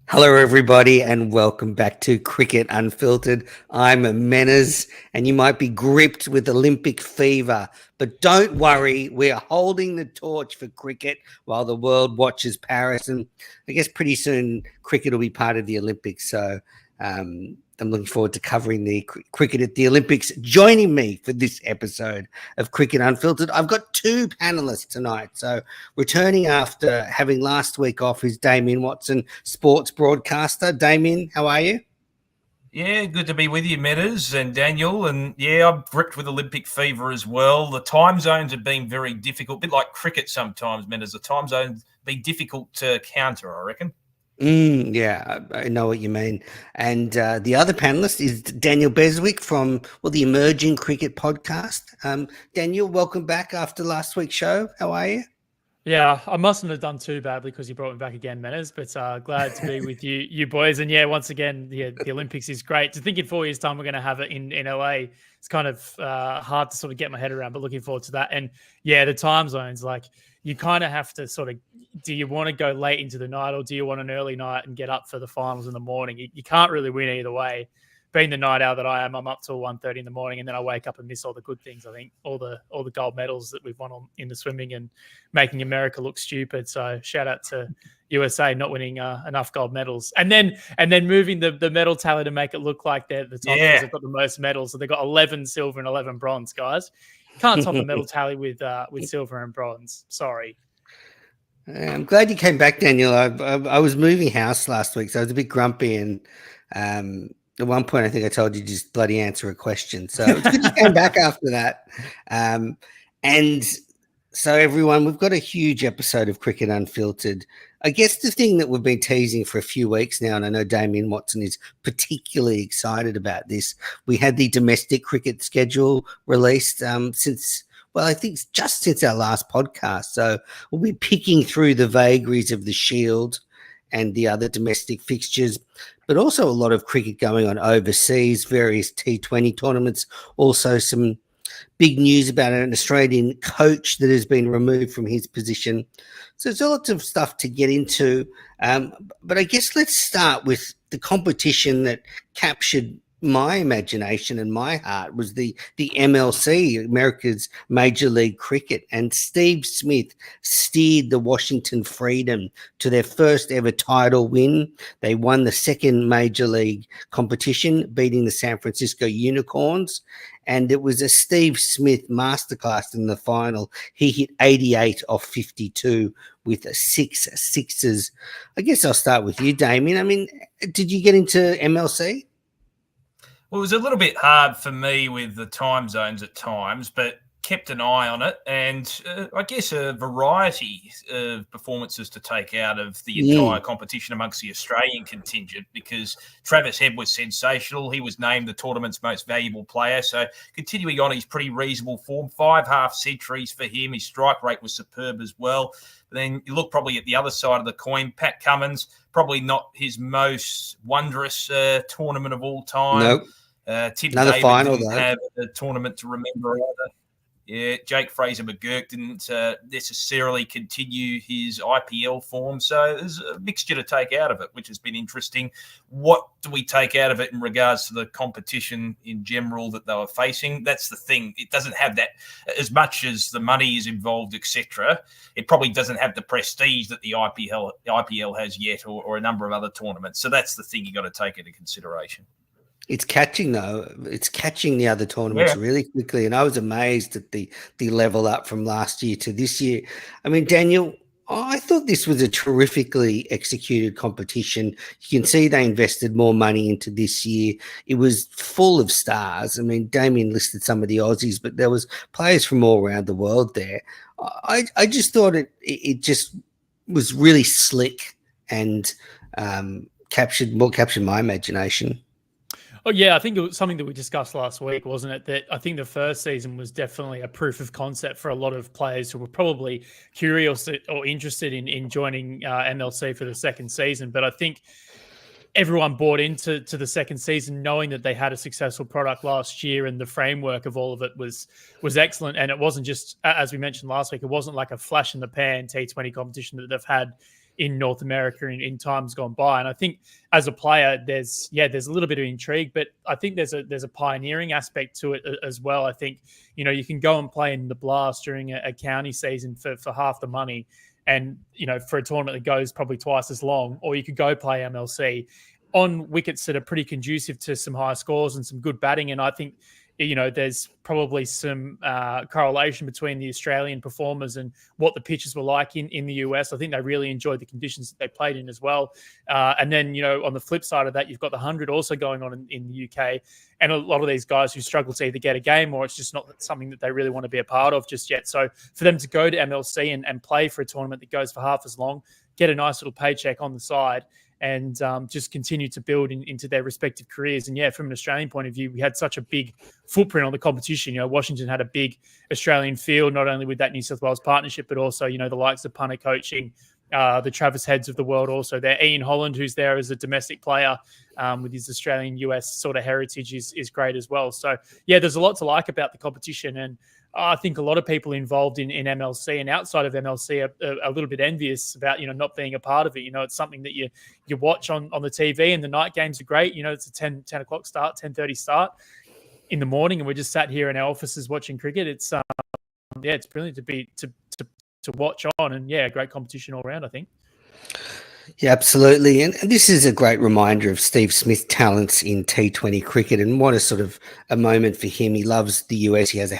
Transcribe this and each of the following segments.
Hello, everybody, and welcome back to Cricket Unfiltered. I'm Menners, and you might be gripped with Olympic fever, but don't worry, we're holding the torch for cricket while the world watches Paris. And I guess pretty soon cricket will be part of the Olympics. So I'm looking forward to covering the cricket at the Olympics. Joining me for this episode of Cricket Unfiltered, I've got two panelists tonight. So returning after having last week off is Damien Watson, sports broadcaster. Damien, how are you? Yeah, good to be with you, Metters and Daniel. And yeah, I'm gripped with Olympic fever as well. The time zones have been very difficult, a bit like cricket sometimes, Metters. The time zones be difficult to counter, I reckon. Yeah, I know what you mean. And the other panelist is Daniel Beswick from, the Emerging Cricket Podcast. Daniel, welcome back after last week's show. How are you? Yeah, I mustn't have done too badly because you brought me back again, Menners, but glad to be with you boys. And yeah, once again, the Olympics is great. To think in 4 years' time we're going to have it in LA, it's kind of hard to sort of get my head around, but looking forward to that. And yeah, the time zones, like you kind of have to sort of, do you want to go late into the night or do you want an early night and get up for the finals in the morning? You can't really win either way. Being the night owl that I am, I'm up till 1:30 in the morning, and then I wake up and miss all the good things. I think all the gold medals that we've won in the swimming and making America look stupid. So shout out to USA not winning enough gold medals, and then moving the medal tally to make it look like they're the top because they've got the most medals. So they've got 11 silver and 11 bronze. Guys, can't top a medal tally with silver and bronze. Sorry. I'm glad you came back, Daniel. I was moving house last week, so I was a bit grumpy and. At one point, I think I told you just bloody answer a question. So it's good you came back after that. And so, everyone, we've got a huge episode of Cricket Unfiltered. I guess the thing that we've been teasing for a few weeks now, and I know Damien Watson is particularly excited about this, we had the domestic cricket schedule released since, I think just since our last podcast. So we'll be picking through the vagaries of the Shield and the other domestic fixtures, but also a lot of cricket going on overseas, various T20 tournaments, also some big news about an Australian coach that has been removed from his position. So there's lots of stuff to get into. But I guess let's start with the competition that captured my imagination and my heart was the MLC, America's Major League Cricket, and Steve Smith steered the Washington Freedom to their first ever title win. They won the second Major League competition, beating the San Francisco Unicorns, and it was a Steve Smith masterclass in the final. He hit 88 off 52 with 6 sixes. I guess I'll start with you, Damien. I mean, did you get into MLC? Well, it was a little bit hard for me with the time zones at times, but kept an eye on it, and I guess a variety of performances to take out of the entire competition amongst the Australian contingent, because Travis Head was sensational. He was named the tournament's most valuable player, so continuing on his pretty reasonable form, 5 half centuries for him. His strike rate was superb as well. Then you look probably at the other side of the coin, Pat Cummins, probably not his most wondrous tournament of all time. Nope. Tim Another David final, didn't though. have a tournament to remember either. Yeah, Jake Fraser-McGurk didn't necessarily continue his IPL form. So there's a mixture to take out of it, which has been interesting. What do we take out of it in regards to the competition in general that they were facing? That's the thing. It doesn't have that, as much as the money is involved, etc. It probably doesn't have the prestige that the IPL has yet, or a number of other tournaments. So that's the thing you got to take into consideration. It's catching, though. It's catching the other tournaments really quickly. And I was amazed at the level up from last year to this year. I mean, Daniel, I thought this was a terrifically executed competition. You can see they invested more money into this year. It was full of stars. I mean, Damien listed some of the Aussies, but there was players from all around the world there. I just thought it just was really slick and captured my imagination. Oh, yeah, I think it was something that we discussed last week, wasn't it? That I think the first season was definitely a proof of concept for a lot of players who were probably curious or interested in joining MLC for the second season. But I think everyone bought into the second season knowing that they had a successful product last year, and the framework of all of it was excellent. And it wasn't just, as we mentioned last week, it wasn't like a flash in the pan T20 competition that they've had in North America in times gone by. And I think as a player, there's a little bit of intrigue, but I think there's a pioneering aspect to it as well. I think, you can go and play in the Blast during a county season for half the money, and, for a tournament that goes probably twice as long, or you could go play MLC on wickets that are pretty conducive to some high scores and some good batting. And I think, there's probably some correlation between the Australian performers and what the pitches were like in the US. I think they really enjoyed the conditions that they played in as well. And then, on the flip side of that, you've got the 100 also going on in the UK. And a lot of these guys who struggle to either get a game, or it's just not something that they really want to be a part of just yet. So for them to go to MLC and play for a tournament that goes for half as long, get a nice little paycheck on the side, and just continue to build into their respective careers. And yeah, from an Australian point of view, we had such a big footprint on the competition. Washington had a big Australian field, not only with that New South Wales partnership, but also, the likes of punter coaching, the Travis Heads of the world also there. Ian Holland, who's there as a domestic player with his Australian US sort of heritage, is great as well. So yeah, there's a lot to like about the competition. And I think a lot of people involved in MLC and outside of MLC are a little bit envious about, not being a part of it. It's something that you watch on the TV, and the night games are great. It's a 10 o'clock start, 10:30 start in the morning, and we're just sat here in our offices watching cricket. It's it's brilliant to watch on, and yeah, great competition all around, I think. Yeah, absolutely. And this is a great reminder of Steve Smith's talents in T20 cricket, and what a sort of a moment for him. He loves the US. He has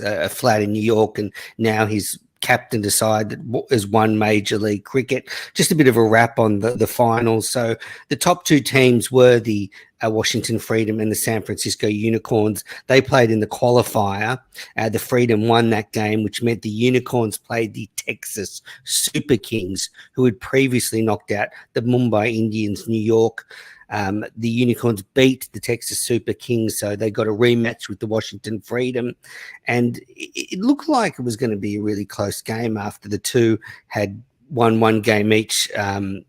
a flat in New York, and now he's captained a side that has won Major League Cricket. Just a bit of a wrap on the finals. So the top two teams were the Washington Freedom and the San Francisco Unicorns. They played in the qualifier. The Freedom won that game, which meant the Unicorns played the Texas Super Kings, who had previously knocked out the Mumbai Indians, New York. The Unicorns beat the Texas Super Kings, so they got a rematch with the Washington Freedom. And it looked like it was going to be a really close game after the two had won one game each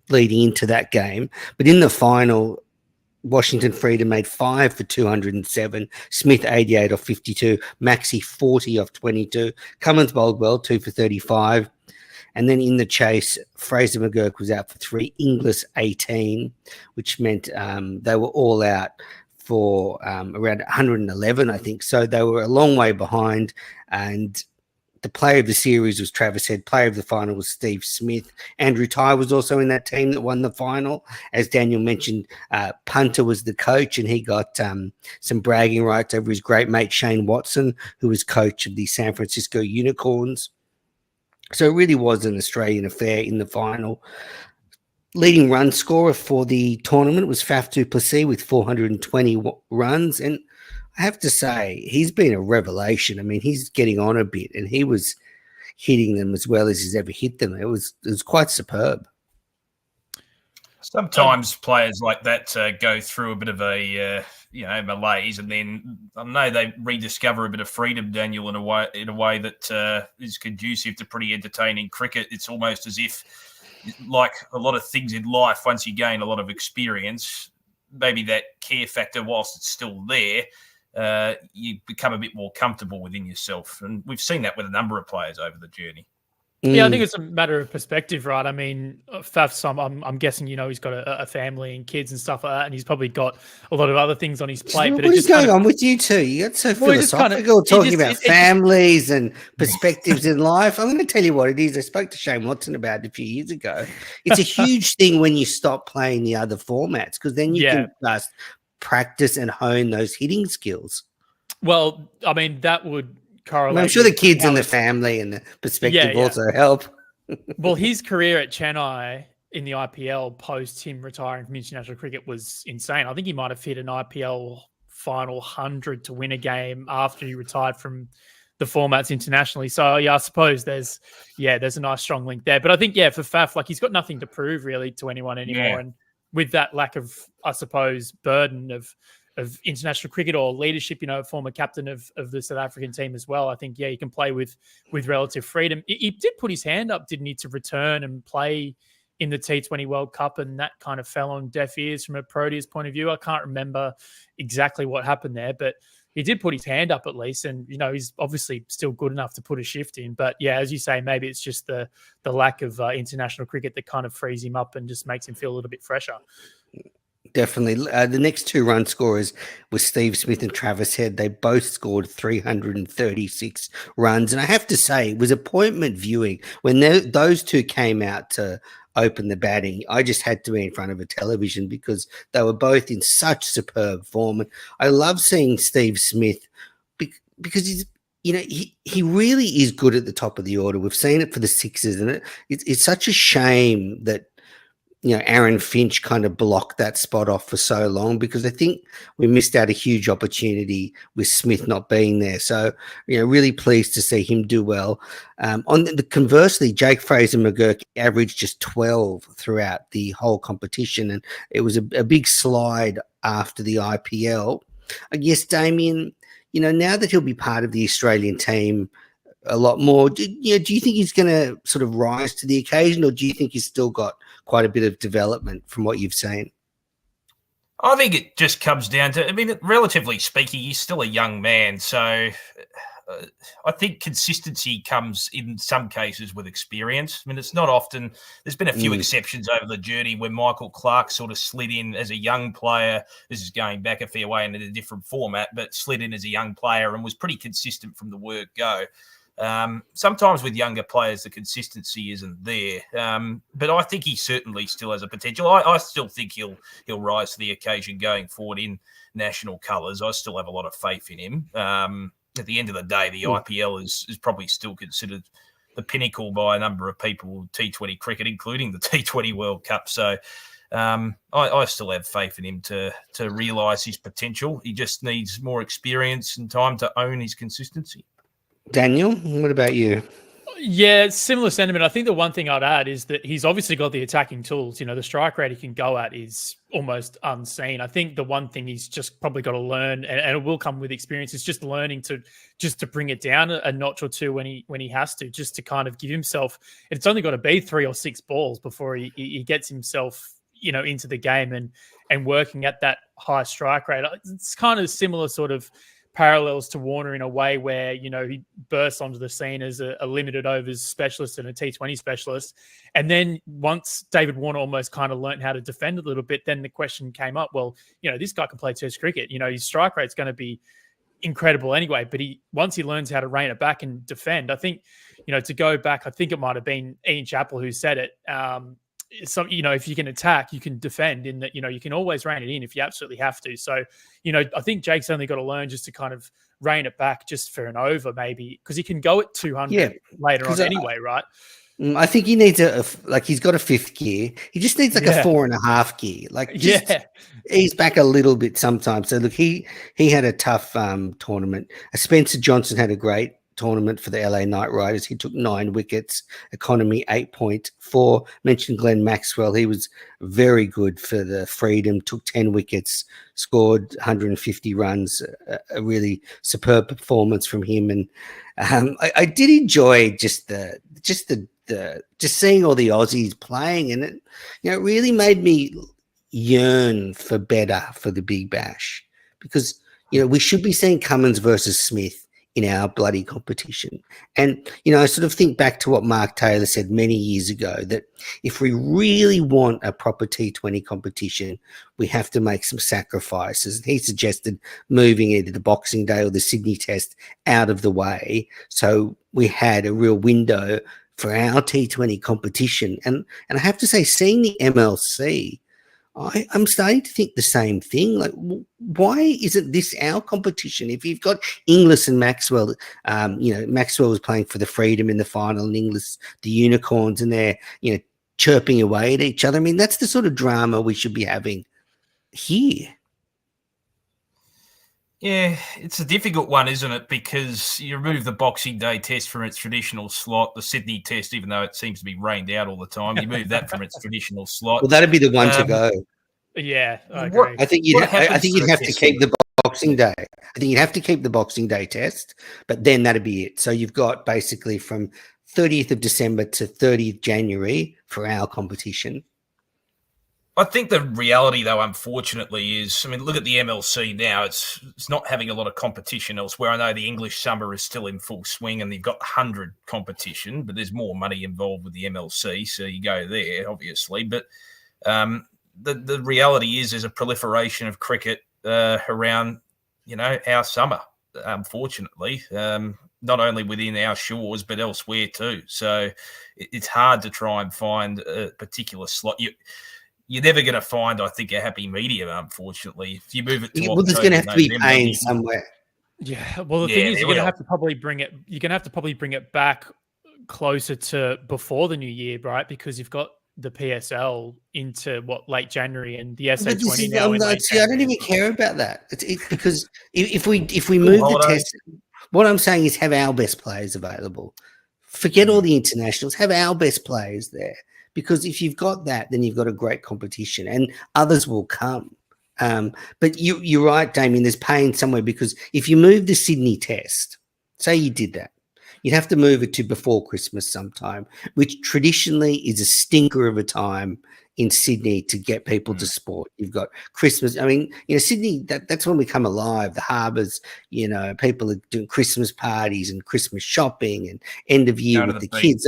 leading into that game. But in the final, Washington Freedom made 5 for 207, Smith 88 off 52, Maxey 40 off 22, Cummins bowled well, 2 for 35. And then in the chase, Fraser McGurk was out for 3, Inglis 18, which meant they were all out for around 111, I think. So they were a long way behind. And the player of the series was Travis Head. Player of the final was Steve Smith. Andrew Tye was also in that team that won the final. As Daniel mentioned, Punter was the coach, and he got some bragging rights over his great mate Shane Watson, who was coach of the San Francisco Unicorns. So it really was an Australian affair in the final. Leading run scorer for the tournament was Faf du Plessis with 420 runs. And I have to say, he's been a revelation. I mean, he's getting on a bit, and he was hitting them as well as he's ever hit them. It was quite superb. Sometimes players like that go through a bit of a malaise, and then I don't know, they rediscover a bit of freedom, Daniel, in a way that is conducive to pretty entertaining cricket. It's almost as if, like a lot of things in life, once you gain a lot of experience, maybe that care factor, whilst it's still there, you become a bit more comfortable within yourself. And we've seen that with a number of players over the journey. Yeah, I think it's a matter of perspective, right? I mean, Faf's, I'm guessing, he's got a family and kids and stuff like that, and he's probably got a lot of other things on his plate. What is going on with you two? You got so philosophical, talking about families and perspectives in life. I'm going to tell you what it is. I spoke to Shane Watson about it a few years ago. It's a huge thing when you stop playing the other formats, because then you can just practice and hone those hitting skills. Well, I mean, that would correlate. I'm sure the kids and the family and the perspective also help. Well, his career at Chennai in the IPL post him retiring from international cricket was insane. I think he might have hit an IPL final 100 to win a game after he retired from the formats internationally. So yeah, I suppose there's a nice strong link there. But I think for Faf, like, he's got nothing to prove really to anyone anymore. Yeah. And with that lack of, I suppose, burden of international cricket or leadership, former captain of the South African team as well, I think, he can play with relative freedom. He did put his hand up, didn't he, to return and play in the T20 World Cup, and that kind of fell on deaf ears from a Proteas point of view. I can't remember exactly what happened there, but he did put his hand up at least, and he's obviously still good enough to put a shift in. But yeah, as you say, maybe it's just the lack of international cricket that kind of frees him up and just makes him feel a little bit fresher. Definitely. The next two run scorers were Steve Smith and Travis Head. They both scored 336 runs. And I have to say, it was appointment viewing. When those two came out to open the batting, I just had to be in front of a television because they were both in such superb form. And I love seeing Steve Smith because he's, he really is good at the top of the order. We've seen it for the Sixers, and it's such a shame that Aaron Finch kind of blocked that spot off for so long, because I think we missed out a huge opportunity with Smith not being there. So, really pleased to see him do well. Conversely, Jake Fraser-McGurk averaged just 12 throughout the whole competition, and it was a big slide after the IPL. I guess, Damien, now that he'll be part of the Australian team a lot more, do you think he's going to sort of rise to the occasion, or do you think he's still got quite a bit of development from what you've seen? I think it just comes down to, relatively speaking, he's still a young man. So I think consistency comes in some cases with experience. It's not often. There's been a few exceptions over the journey where Michael Clark sort of slid in as a young player. This is going back a fair way in a different format, but slid in as a young player and was pretty consistent from the word go. Sometimes with younger players, the consistency isn't there. But I think he certainly still has a potential. I still think he'll rise to the occasion going forward in national colours. I still have a lot of faith in him. At the end of the day, the IPL is probably still considered the pinnacle by a number of people, T20 cricket, including the T20 World Cup. So I still have faith in him to realise his potential. He just needs more experience and time to own his consistency. Daniel, what about you? Yeah, similar sentiment. I think the one thing I'd add is that he's obviously got the attacking tools. The strike rate he can go at is almost unseen. I think the one thing he's just probably got to learn, and it will come with experience, is just learning to bring it down a notch or two when he has to, just to kind of give himself. It's only got to be 3 or 6 balls before he gets himself into the game and working at that high strike rate. It's kind of similar sort of parallels to Warner in a way where, he bursts onto the scene as a limited overs specialist and a T20 specialist. And then once David Warner almost kind of learned how to defend a little bit, then the question came up, well, this guy can play Test cricket. His strike rate's going to be incredible anyway, but once he learns how to rein it back and defend, I think, to go back, I think it might have been Ian Chappell who said it. If you can attack, you can defend, in that, you can always rein it in if you absolutely have to. So, I think Jake's only got to learn just to kind of rein it back just for an over, maybe, because he can go at 200 later on anyway, right? I think he needs he's got a 5th gear. He just needs a 4.5 gear. Ease back a little bit sometimes. So look, he had a tough tournament. Spencer Johnson had a great tournament for the LA Knight Riders. He took 9 wickets, economy 8.4. Mentioned Glenn Maxwell. He was very good for the Freedom, took 10 wickets, scored 150 runs, a really superb performance from him. And I did enjoy just seeing all the Aussies playing, and it really made me yearn for better for the Big Bash, because we should be seeing Cummins versus Smith in our bloody competition. And, I sort of think back to what Mark Taylor said many years ago, that if we really want a proper T20 competition, we have to make some sacrifices. And he suggested moving either the Boxing Day or the Sydney Test out of the way, so we had a real window for our T20 competition. And I have to say, seeing the MLC, I'm starting to think the same thing. Like, why isn't this our competition? If you've got Inglis and Maxwell, Maxwell was playing for the Freedom in the final, and Inglis, the Unicorns, and they're, chirping away at each other. That's the sort of drama we should be having here. Yeah, it's a difficult one, isn't it? Because you remove the Boxing Day Test from its traditional slot, the Sydney Test, even though it seems to be rained out all the time, you move that from its traditional slot. Well, that'd be the one to go. Yeah, I agree. I think you'd have to keep the Boxing Day. I think you'd have to keep the Boxing Day Test, but then that'd be it. So you've got basically from 30th of December to 30th January for our competition. I think the reality, though, unfortunately, is, I mean, look at the MLC now. It's not having a lot of competition elsewhere. I know the English summer is still in full swing and they've got 100 competition, but there's more money involved with the MLC, so you go there, obviously. But the reality is there's a proliferation of cricket around, our summer, unfortunately, not only within our shores, but elsewhere too. So it's hard to try and find a particular slot. You're never going to find, I think, a happy medium, unfortunately. If you move it to Well, there's going to have to be pain somewhere. Yeah. Well, the thing is, you're going to have to probably bring it. You're going to have to probably bring it back closer to before the new year, right? Because you've got the PSL into late January and the SA20 now. I don't even care about that. It's because if we move the test, what I'm saying is have our best players available. Forget all the internationals. Have our best players there. Because if you've got that, then you've got a great competition and others will come. But you're right, Damien, there's pain somewhere because if you move the Sydney test, say you did that, you'd have to move it to before Christmas sometime, which traditionally is a stinker of a time in Sydney to get people to sport. You've got Christmas. I mean, Sydney, that's when we come alive. The harbours, people are doing Christmas parties and Christmas shopping and end of year with the kids.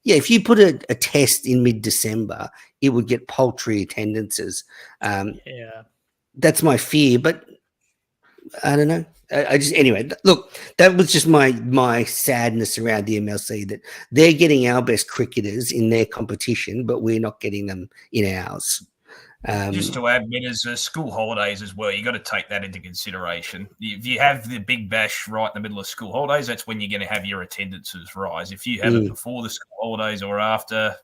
Yeah, if you put a test in mid-December, it would get paltry attendances. That's my fear, but I don't know. Anyway, look, that was just my sadness around the MLC, that they're getting our best cricketers in their competition, but we're not getting them in ours. Just to add, there's school holidays as well. You've got to take that into consideration. If you have the big bash right in the middle of school holidays, that's when you're going to have your attendances rise. If you have it before the school holidays or after,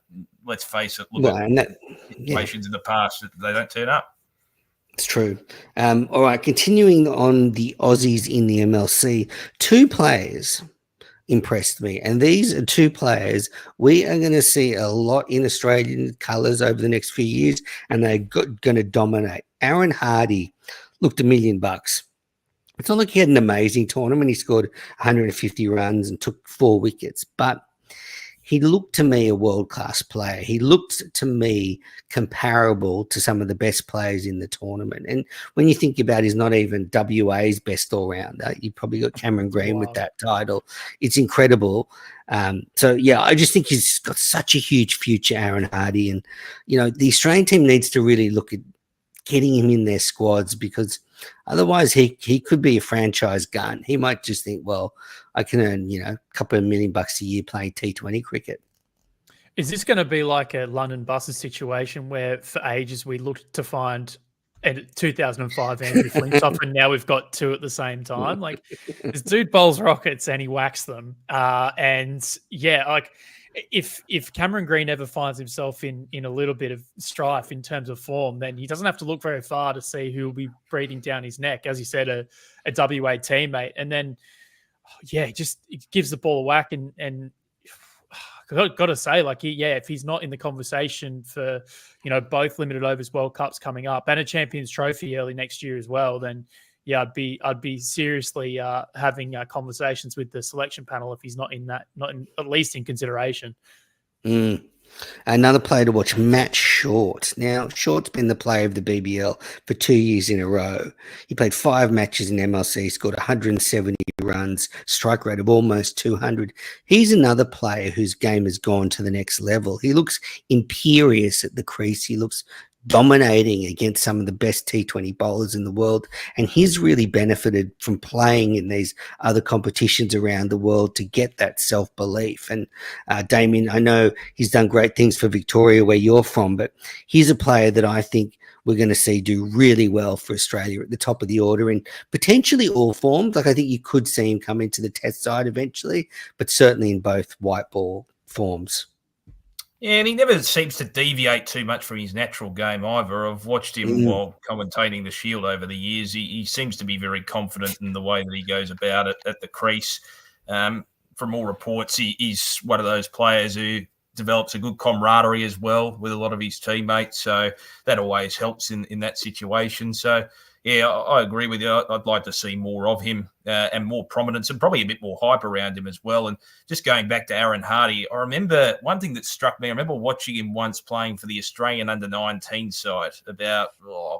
let's face it, look at situations in the past, they don't turn up. It's true. All right, continuing on the Aussies in the MLC, 2 players impressed me, and these are 2 players we are going to see a lot in Australian colours over the next few years, and they're going to dominate. Aaron Hardy looked $1 million. It's not like he had an amazing tournament. He scored 150 runs and took 4 wickets, but he looked to me a world-class player. He looked to me comparable to some of the best players in the tournament. And when you think about it, he's not even WA's best all-rounder. You probably got Cameron Green with that title. It's incredible. I just think he's got such a huge future, Aaron Hardy. And, the Australian team needs to really look at getting him in their squads, because otherwise he could be a franchise gun. He might just think, well, I can earn, a couple of $1 million a year playing T20 cricket. Is this going to be like a London Buses situation where for ages we looked to find a 2005 Andrew Flintoff and now we've got 2 at the same time? Like, this dude bowls rockets and he whacks them. If Cameron Green ever finds himself in a little bit of strife in terms of form, then he doesn't have to look very far to see who will be breathing down his neck. As you said, a WA teammate. And then, it gives the ball a whack. And got to say, if he's not in the conversation for, both limited overs World Cups coming up and a Champions Trophy early next year as well, then I'd be seriously having conversations with the selection panel if he's not at least in consideration. Another player to watch, Matt Short. Now, Short's been the player of the BBL for 2 years in a row. He played 5 matches in MLC, scored 170 runs, strike rate of almost 200. He's another player whose game has gone to the next level. He looks imperious at the crease. He looks dominating against some of the best T20 bowlers in the world. And he's really benefited from playing in these other competitions around the world to get that self-belief. And Damien, I know he's done great things for Victoria where you're from, but he's a player that I think we're going to see do really well for Australia at the top of the order in potentially all forms. I think you could see him come into the test side eventually, but certainly in both white ball forms. Yeah, and he never seems to deviate too much from his natural game either. I've watched him while commentating the Shield over the years. He seems to be very confident in the way that he goes about it at the crease. From all reports, he's one of those players who develops a good camaraderie as well with a lot of his teammates. So that always helps in that situation. So, yeah, I agree with you. I'd like to see more of him and more prominence and probably a bit more hype around him as well. And just going back to Aaron Hardy, I remember one thing that struck me. I remember watching him once playing for the Australian under-19 side about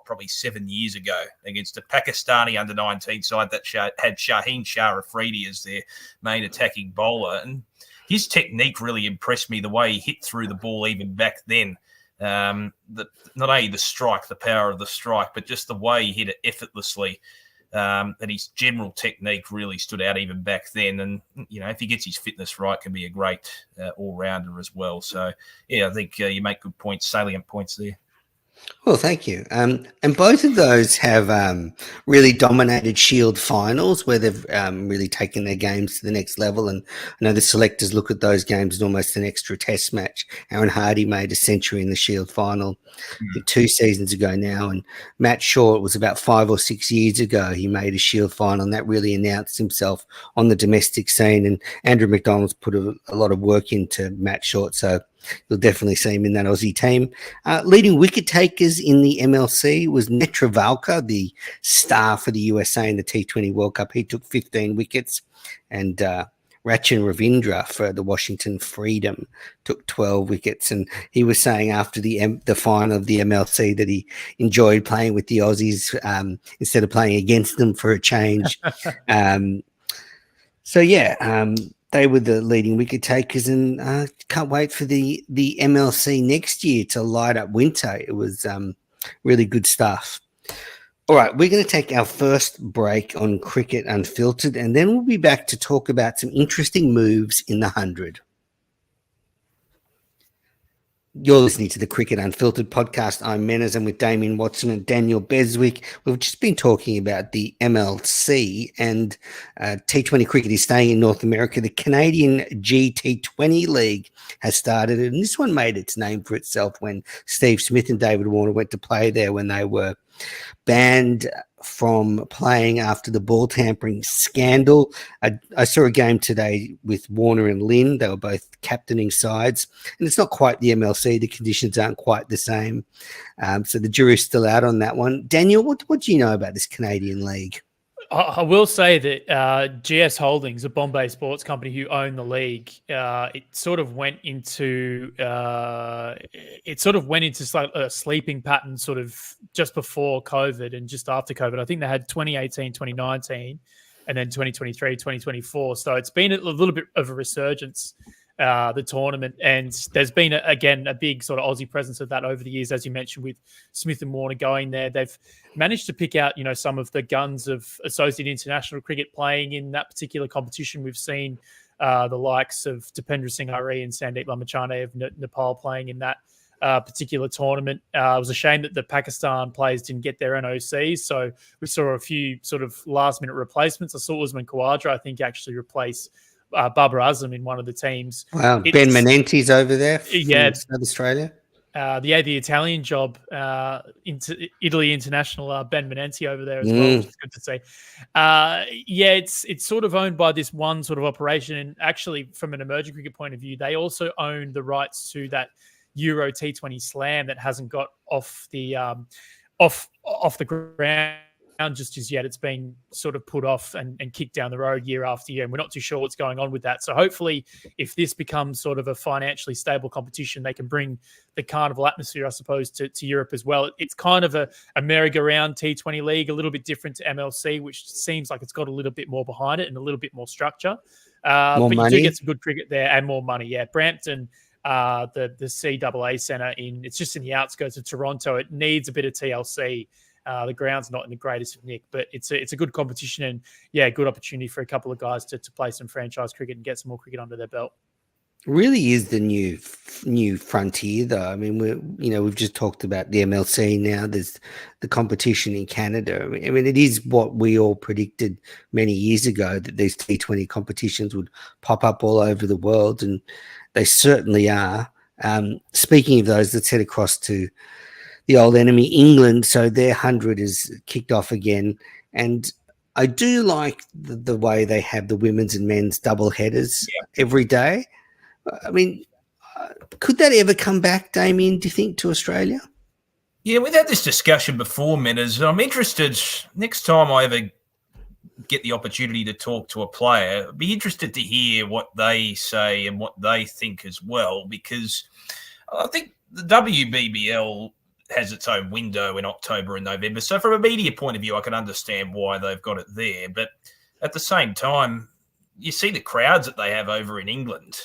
probably 7 years ago against a Pakistani under-19 side that had Shaheen Shah Afridi as their main attacking bowler. And his technique really impressed me, the way he hit through the ball even back then. Not only the strike, the power of the strike, but just the way he hit it effortlessly. And his general technique really stood out even back then. And, if he gets his fitness right, can be a great all-rounder as well. So, yeah, I think you make good points, salient points there. Well, thank you. And both of those have really dominated Shield finals where they've really taken their games to the next level. And I know the selectors look at those games as almost an extra test match. Aaron Hardy made a century in the Shield final 2 seasons ago now. And Matt Shaw, it was about 5 or 6 years ago, he made a Shield final, and that really announced himself on the domestic scene. And Andrew McDonald's put a lot of work into Matt Shaw. So you'll definitely see him in that Aussie team. Leading wicket takers in the MLC was Netravalka, the star for the USA in the T20 World Cup. He took 15 wickets. And Rachin Ravindra for the Washington Freedom took 12 wickets. And he was saying after the final of the MLC that he enjoyed playing with the Aussies instead of playing against them for a change. They were the leading wicket takers, and can't wait for the MLC next year to light up winter. It was really good stuff. All right, we're going to take our first break on Cricket Unfiltered, and then we'll be back to talk about some interesting moves in the 100. You're listening to the Cricket Unfiltered podcast. I'm Menas, and with Damien Watson and Daniel Beswick. We've just been talking about the MLC, and T20 cricket is staying in North America. The Canadian GT20 League has started, and this one made its name for itself when Steve Smith and David Warner went to play there when they were banned from playing after the ball tampering scandal. I saw a game today with Warner and Lynn. They were both captaining sides, and it's not quite the MLC. The conditions aren't quite the same. So the jury's still out on that one. Daniel, what do you know about this Canadian League? I will say that GS Holdings, a Bombay sports company who own the league, it sort of went into a sleeping pattern sort of just before COVID and just after COVID. I think they had 2018, 2019, and then 2023, 2024. So it's been a little bit of a resurgence, the tournament, and there's been a big sort of Aussie presence of that over the years, as you mentioned, with Smith and Warner going there. They've managed to pick out some of the guns of associate international cricket playing in that particular competition. We've seen the likes of Dipendra Singh Ari and Sandeep Lamachane of Nepal playing in that particular tournament. It was a shame that the Pakistan players didn't get their NOCs, so we saw a few sort of last minute replacements. I saw Usman Khawaja, I think, actually replace Babar Azam in one of the teams. Wow, Ben Menente's over there from South Australia. The Italian job, into Italy international, Ben Menente over there as well, which is good to see. It's sort of owned by this one sort of operation, and actually from an emerging cricket point of view, they also own the rights to that Euro T20 Slam that hasn't got off the ground just as yet. It's been sort of put off and kicked down the road year after year, and we're not too sure what's going on with that. So hopefully, if this becomes sort of a financially stable competition, they can bring the carnival atmosphere, I suppose, to Europe as well. It's kind of a merry-go-round T20 league, a little bit different to MLC, which seems like it's got a little bit more behind it and a little bit more structure. But money. You do get some good cricket there and more money. Yeah, Brampton, the CAA Centre it's just in the outskirts of Toronto. It needs a bit of TLC. The ground's not in the greatest of nick, but it's a good competition and good opportunity for a couple of guys to play some franchise cricket and get some more cricket under their belt. Really is the new frontier, though. I mean, we've just talked about the MLC. Now there's the competition in Canada. I mean, it is what we all predicted many years ago, that these T20 competitions would pop up all over the world, and they certainly are. Speaking of those, let's head across to the old enemy, England. So their 100 is kicked off again. And I do like the way they have the women's and men's double headers every day. I mean, could that ever come back, Damien, do you think, to Australia? Yeah, we've had this discussion before, Menners. I'm interested, next time I ever get the opportunity to talk to a player, I'd be interested to hear what they say and what they think as well, because I think the WBBL has its own window in October and November. So from a media point of view, I can understand why they've got it there. But at the same time, you see the crowds that they have over in England,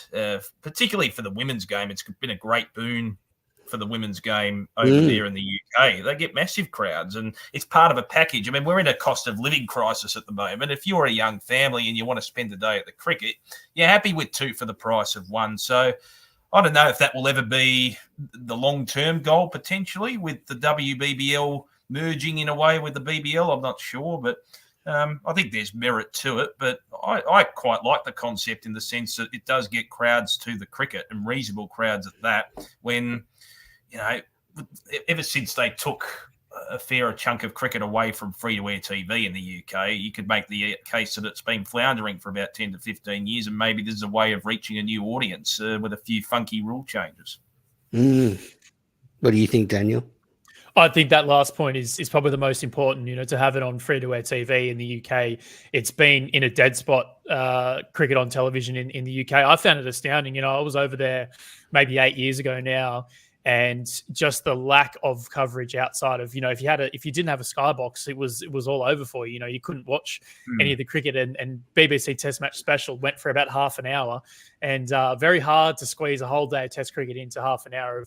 particularly for the women's game. It's been a great boon for the women's game over there in the UK. They get massive crowds, and it's part of a package. I mean, we're in a cost of living crisis at the moment. If you're a young family and you want to spend a day at the cricket, you're happy with 2 for the price of 1. So I don't know if that will ever be the long-term goal, potentially, with the WBBL merging in a way with the BBL. I'm not sure, but I think there's merit to it. But I quite like the concept in the sense that it does get crowds to the cricket, and reasonable crowds at that, when, you know, ever since they took a fair chunk of cricket away from free-to-air TV in the UK, you could make the case that it's been floundering for about 10 to 15 years, and maybe this is a way of reaching a new audience with a few funky rule changes. What do you think, Daniel? I think that last point is probably the most important, you know, to have it on free-to-air TV in the UK. It's been in a dead spot, cricket on television in the UK. I found it astounding. You know, I was over there maybe 8 years ago now, and just the lack of coverage outside of, you know, if you didn't have a Skybox, it was all over for you. You know, you couldn't watch any of the cricket, and BBC Test Match Special went for about half an hour, and very hard to squeeze a whole day of Test cricket into half an hour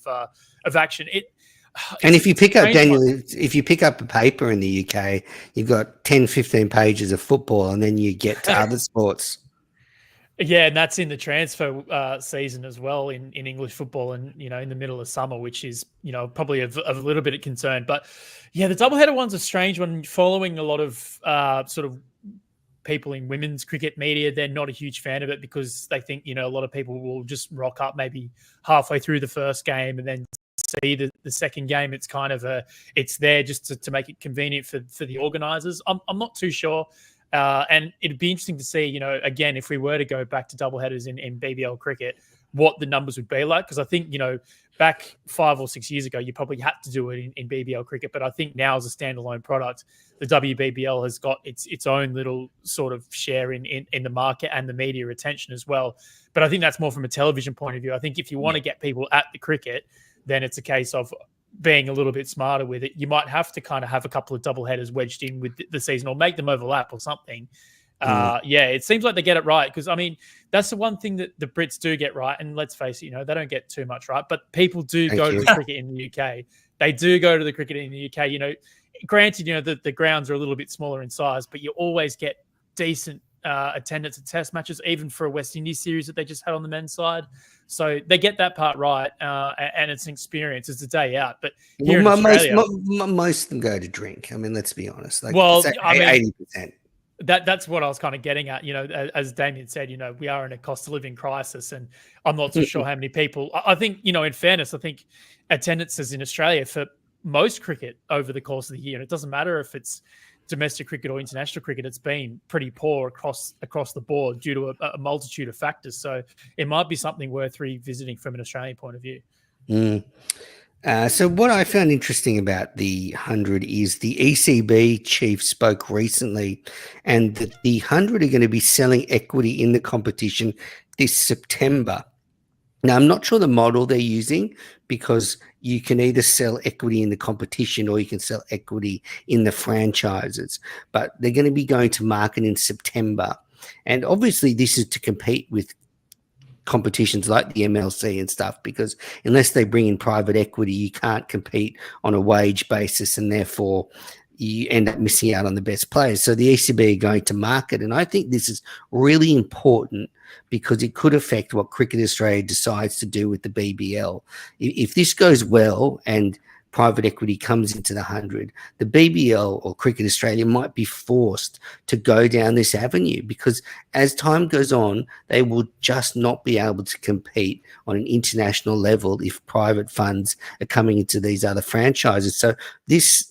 of action. And if you pick up, Daniel, if you pick up a paper in the UK, you've got 10, 15 pages of football, and then you get to other sports. Yeah, and that's in the transfer season as well in English football, and, you know, in the middle of summer, which is, you know, probably of a little bit of concern. But yeah, the doubleheader one's a strange one. Following a lot of sort of people in women's cricket media, they're not a huge fan of it because they think, you know, a lot of people will just rock up maybe halfway through the first game and then see the second game. It's kind of it's there just to make it convenient for the organisers. I'm not too sure. And it'd be interesting to see, you know, again, if we were to go back to doubleheaders in BBL cricket, what the numbers would be like. Because I think, you know, back 5 or 6 years ago, you probably had to do it in BBL cricket. But I think now, as a standalone product, the WBBL has got its own little sort of share in the market and the media attention as well. But I think that's more from a television point of view. I think if you want to get people at the cricket, then it's a case of being a little bit smarter with it. You might have to kind of have a couple of double headers wedged in with the season, or make them overlap or something. Yeah, it seems like they get it right, because, I mean, that's the one thing that the Brits do get right. And let's face it, you know, they don't get too much right, but people do go to the cricket in the UK. They do go to the cricket in the UK. You know, granted, you know, the grounds are a little bit smaller in size, but you always get decent attendance at Test matches, even for a West Indies series that they just had on the men's side. So they get that part right, and it's an experience. It's a day out. But here in Australia, most of them go to drink. I mean, let's be honest. Like, well, I mean, 80%. That's what I was kind of getting at. You know, as Damien said, you know, we are in a cost of living crisis, and I'm not so sure how many people. I think, you know, in fairness, I think attendances in Australia for most cricket over the course of the year, and it doesn't matter if it's domestic cricket or international cricket, it's been pretty poor across the board due to a multitude of factors. So it might be something worth revisiting from an Australian point of view. So what I found interesting about the 100 is the ECB chief spoke recently, and that the 100 are going to be selling equity in the competition this September. Now, I'm not sure the model they're using, because you can either sell equity in the competition or you can sell equity in the franchises, but they're going to be going to market in September. And obviously this is to compete with competitions like the MLC and stuff, because unless they bring in private equity, you can't compete on a wage basis, and therefore you end up missing out on the best players. So the ECB are going to market, and I think this is really important because it could affect what Cricket Australia decides to do with the BBL. If this goes well and private equity comes into the 100, the BBL or Cricket Australia might be forced to go down this avenue, because as time goes on, they will just not be able to compete on an international level if private funds are coming into these other franchises. So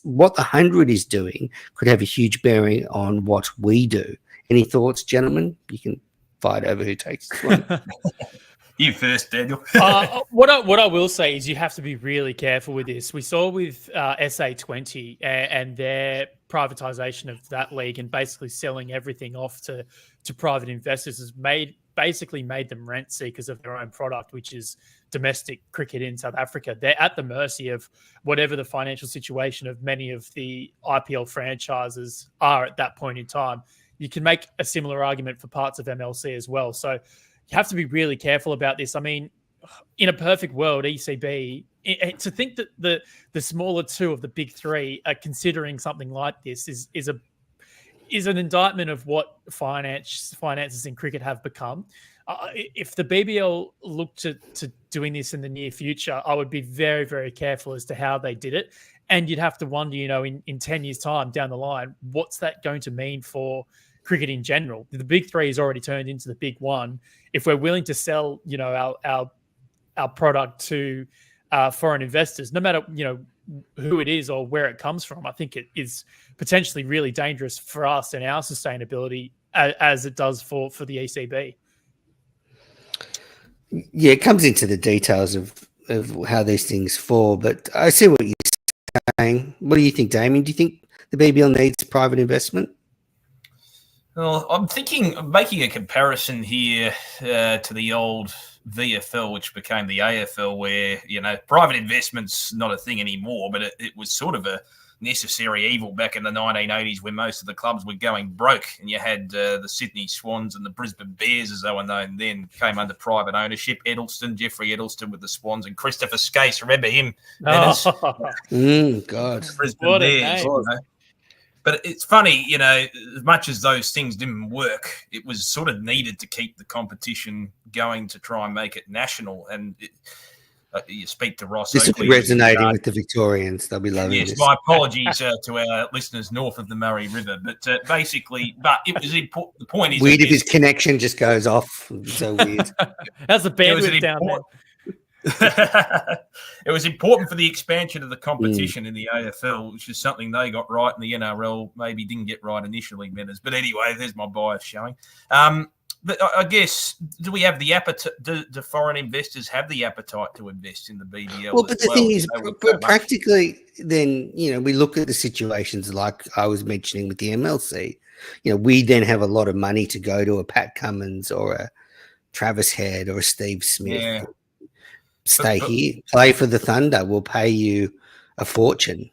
what the 100 is doing could have a huge bearing on what we do. Any thoughts, gentlemen? You can fight over who takes this one. You first, Daniel. What I will say is you have to be really careful with this. We saw with SA20 and their privatization of that league and basically selling everything off to private investors has basically made them rent seekers of their own product, which is domestic cricket in South Africa. They're at the mercy of whatever the financial situation of many of the IPL franchises are at that point in time. You can make a similar argument for parts of MLC as well. So you have to be really careful about this. I mean, in a perfect world, ECB, to think that the smaller two of the big three are considering something like this is an indictment of what finances in cricket have become. If the BBL looked to doing this in the near future, I would be very, very careful as to how they did it. And you'd have to wonder, in 10 years' time down the line, what's that going to mean for cricket in general? The big three has already turned into the big one. If we're willing to sell, our product to foreign investors, no matter who it is or where it comes from, I think it is potentially really dangerous for us and our sustainability as it does for the ECB. Yeah, it comes into the details of how these things fall, but I see what you're saying. What do you think, Damien? Do you think the BBL needs private investment? Well, I'm thinking of making a comparison here to the old VFL, which became the AFL, where, private investment's not a thing anymore, but it was sort of a necessary evil back in the 1980s when most of the clubs were going broke, and you had the Sydney Swans and the Brisbane Bears, as they were known then, came under private ownership. Jeffrey Edelston with the Swans, and Christopher Skase, remember him? God. Brisbane What a Bears. name. But it's funny, as much as those things didn't work, it was sort of needed to keep the competition going to try and make it national. And you speak to Ross. This will be resonating with the Victorians. They'll be loving this. Yes, my apologies to our listeners north of the Murray River. But basically, it was important. The point is, weird if his connection just goes off. It's so weird. That's a bandwidth down there. It was important for the expansion of the competition in the AFL, which is something they got right and the NRL maybe didn't get right initially, Menas. But anyway, there's my bias showing. But I guess, do we have the appetite? Do foreign investors have the appetite to invest in the BBL? Well, but the thing is, practically, then, we look at the situations like I was mentioning with the MLC. We then have a lot of money to go to a Pat Cummins or a Travis Head or a Steve Smith. Yeah. Stay here, play for the Thunder. We'll pay you a fortune.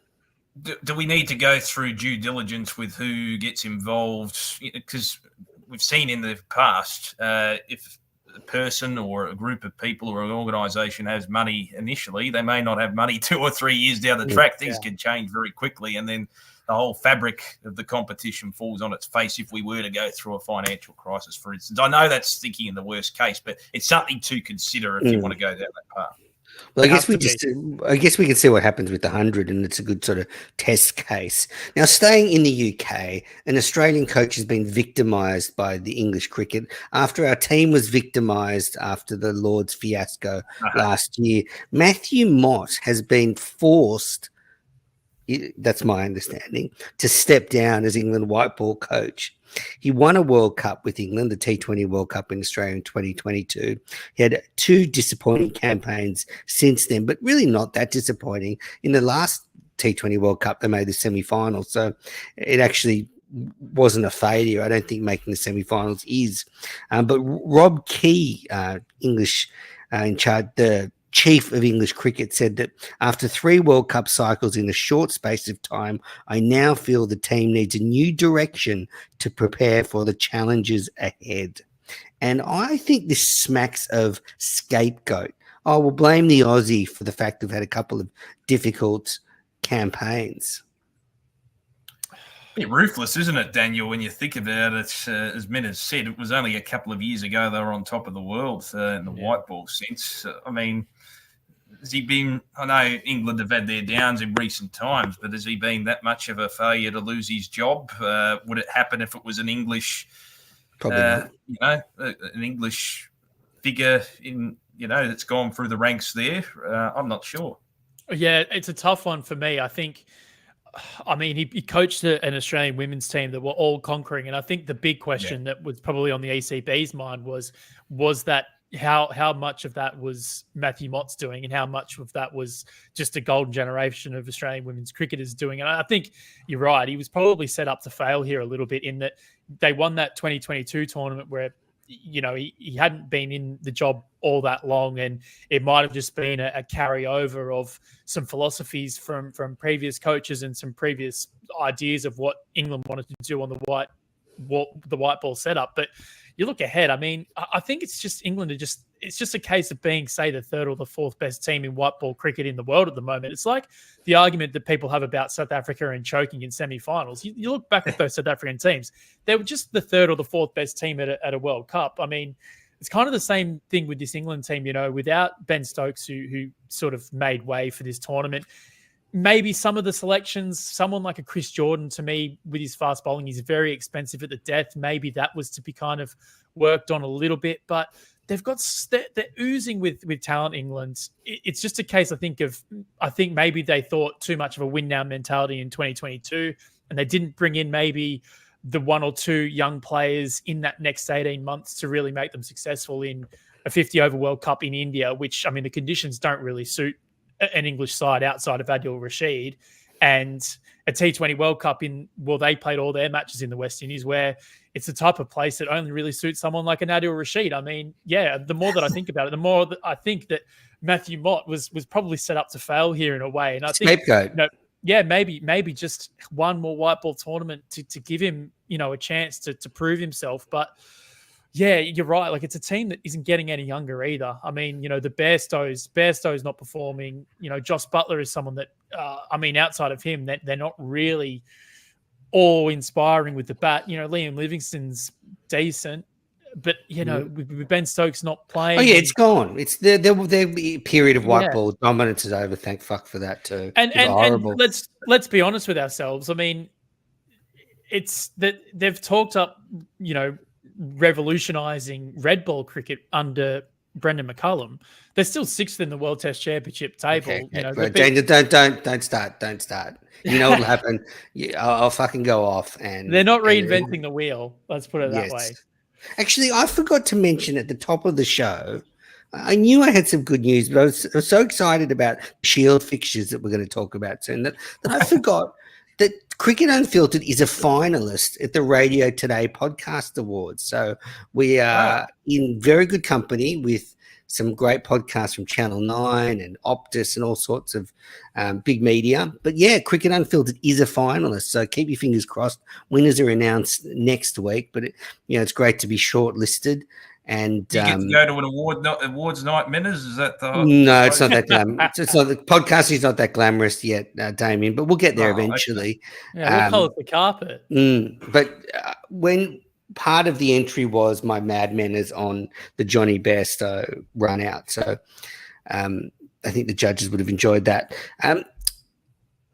Do we need to go through due diligence with who gets involved? Because we've seen in the past, if a person or a group of people or an organisation has money initially, they may not have money 2 or 3 years down the track. Things can change very quickly, and then the whole fabric of the competition falls on its face if we were to go through a financial crisis, for instance. I know that's thinking in the worst case, but it's something to consider if you want to go down that path. Well, I guess we can see what happens with the 100, and it's a good sort of test case. Now, staying in the UK, an Australian coach has been victimised by the English cricket after our team was victimised after the Lord's fiasco last year. Matthew Mott has been forced, that's my understanding, to step down as England white ball coach. He won a World Cup with England, the T20 World Cup in Australia in 2022. He had 2 disappointing campaigns since then, but really not that disappointing. In the last T20 World Cup, they made the semi-final, so it actually wasn't a failure. I don't think making the semi-finals is. But Rob Key, English in charge, the chief of English cricket, said that after 3 World Cup cycles in a short space of time, I now feel the team needs a new direction to prepare for the challenges ahead. And I think this smacks of scapegoat. I will blame the Aussie for the fact they've had a couple of difficult campaigns. A bit ruthless, isn't it, Daniel, when you think about it? As Menas said, it was only a couple of years ago they were on top of the world in the white ball sense. I mean, has he been, I know England have had their downs in recent times, but has he been that much of a failure to lose his job? Would it happen if it was an English, an English figure in, that's gone through the ranks there? I'm not sure. Yeah, it's a tough one for me. I think, he coached an Australian women's team that were all conquering. And I think the big question that was probably on the ECB's mind was that how much of that was Matthew Mott's doing and how much of that was just a golden generation of Australian women's cricketers doing. And I think you're right. He was probably set up to fail here a little bit in that they won that 2022 tournament where, you know, he hadn't been in the job all that long, and it might have just been a carryover of some philosophies from previous coaches and some previous ideas of what England wanted to do on the white ball setup. But you look ahead, I mean, I think it's just England it's just a case of being, say, the third or the fourth best team in white ball cricket in the world at the moment. It's like the argument that people have about South Africa and choking in semi-finals. You look back at those South African teams, they were just the third or the fourth best team at a World Cup. I mean, it's kind of the same thing with this England team, you know, without Ben Stokes, who sort of made way for this tournament. Maybe some of the selections, someone like a Chris Jordan, to me, with his fast bowling, he's very expensive at the death. Maybe that was to be kind of worked on a little bit, but they're oozing with talent, England. It's just a case, I think maybe they thought too much of a win now mentality in 2022, and they didn't bring in maybe the one or two young players in that next 18 months to really make them successful in a 50-over World Cup in India, which, I mean, the conditions don't really suit an English side outside of Adil Rashid, and a T20 World Cup they played all their matches in the West Indies, where it's the type of place that only really suits someone like an Adil Rashid. I mean, yeah, the more that I think about it, the more that I think that Matthew Mott was probably set up to fail here in a way. And I think, scapegoat. You know, yeah, maybe just one more white ball tournament to give him, you know, a chance to prove himself. But yeah, you're right. Like, it's a team that isn't getting any younger either. I mean, you know, the Bairstow's not performing. You know, Joss Butler is someone that, I mean, outside of him, they're not really all inspiring with the bat. You know, Liam Livingston's decent, but, you know, with Ben Stokes not playing. Oh, yeah, it's gone. It's their period of white ball dominance is over. Thank fuck for that too. And let's be honest with ourselves. I mean, it's that they've talked up, you know, revolutionizing red ball cricket under Brendan McCullum. They're still sixth in the World Test Championship table. Okay, you know, Daniel, don't start. You know what'll happen. I'll fucking go off. And they're not reinventing the wheel. Let's put it that way. Actually, I forgot to mention at the top of the show, I knew I had some good news, but I was so excited about Shield fixtures that we're going to talk about soon that I forgot that Cricket Unfiltered is a finalist at the Radio Today Podcast Awards. So we are in very good company with some great podcasts from Channel 9 and Optus and all sorts of big media. But yeah, Cricket Unfiltered is a finalist. So keep your fingers crossed. Winners are announced next week, but it's great to be shortlisted. And you get to go to an awards night, Minners? Is that the? No, it's not that glamorous. It's not, the podcast is not that glamorous yet, Damien. But we'll get there eventually. Okay. Yeah, we'll call it the carpet. But when part of the entry was my Mad Menners on the Johnny Bairstow run out, so I think the judges would have enjoyed that.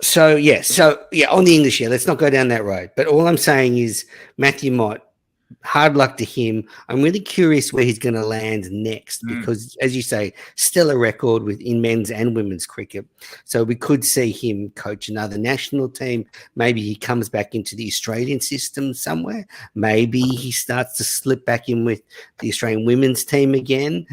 So on the English here, let's not go down that road. But all I'm saying is Matthew Mott. Hard luck to him. I'm really curious where he's going to land next because, as you say, stellar record in men's and women's cricket. So we could see him coach another national team. Maybe he comes back into the Australian system somewhere. Maybe he starts to slip back in with the Australian women's team again.